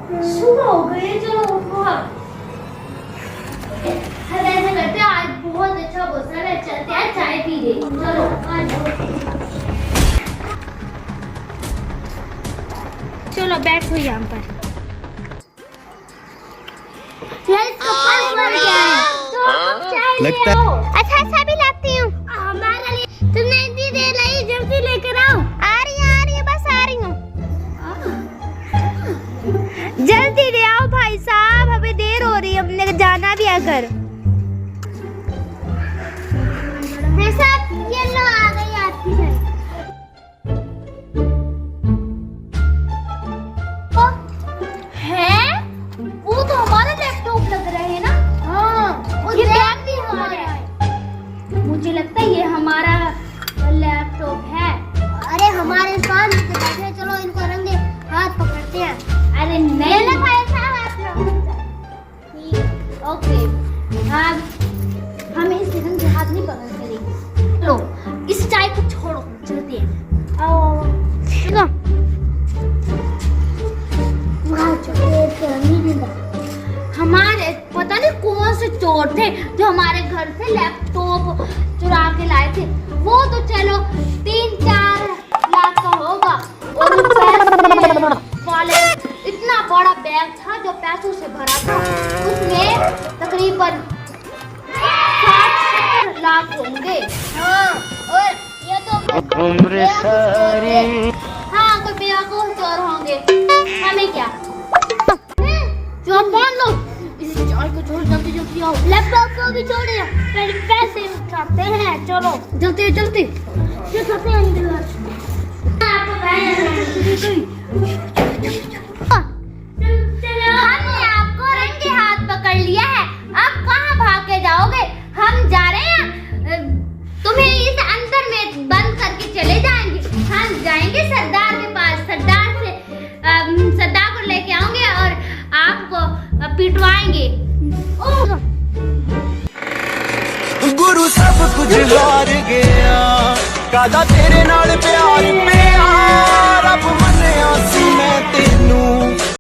सुबह हो गई, चलो उठो अब। ऐसा करते हैं, आज बहुत अच्छा मौसम है, चलते हैं चाय पी ले। चलो आ जाओ। चलो बैठो यहाँ पर। इसका पासवर्ड क्या है? तो चाय ले आओ। अच्छा अच्छा भी लाती हूँ हमारे लिए। तुमने इतनी देर लगी, जल्दी लेकर आओ। आ रही है, बस आ रही हूँ। जल्दी ले आओ भाई साहब, हमें देर हो रही है, हमने जाना भी है घर। ये लो आ गई आपकी चाय। है? वो तो हमारा लैपटॉप लग रहा है ना? हाँ, ये बैग भी हमारा है। मुझे लगता है ये हमारा लैपटॉप है। अरे हमारे साथ बैठे, चलो इनको रंगे हाथ पकड़ते हैं। अरे नहीं ना भाई साहब, आप लोग ठीक है, ओके। अब हम इस रंगे हाथ नहीं पकड़ करेंगे। लो इस चाय को छोड़ो, चलते हैं। आओ चलो। हमारे पता नहीं कौन से चोर थे जो हमारे घर से लैपटॉप चुरा के लाए थे। वो तो चलो 3-4 लाख का होगा, और वाले इतना बड़ा बैग था जो पैसों से भरा था, उसमें तकरीबन 60-70 लाख होंगे। हाँ, और ये तो उम्र सारी। हाँ, कोई बेवकूफ चोर होंगे, हमें क्या। जो मान लो इस चाय को छोड़, जल्दी जल्दी आओ। लैपटॉप को भी छोड़िए, पहले पैसे उठाते हैं। चलो जल्दी जल्दी ये करते हैं अंदर। हमने आपको रंगे हाथ पकड़ लिया है, अब कहाँ भाग के जाओगे? हम जा रहे हैं, तुम्हें इस अंदर में बंद करके चले जाएंगे। हम जाएंगे सरदार के पास, सरदार को लेके आएंगे और आपको पिटवाएंगे। गुरु सब कुछ हार गया, कादा तेरे नाल प्यार पे आ, रब मन्निया सी मैं तेनू।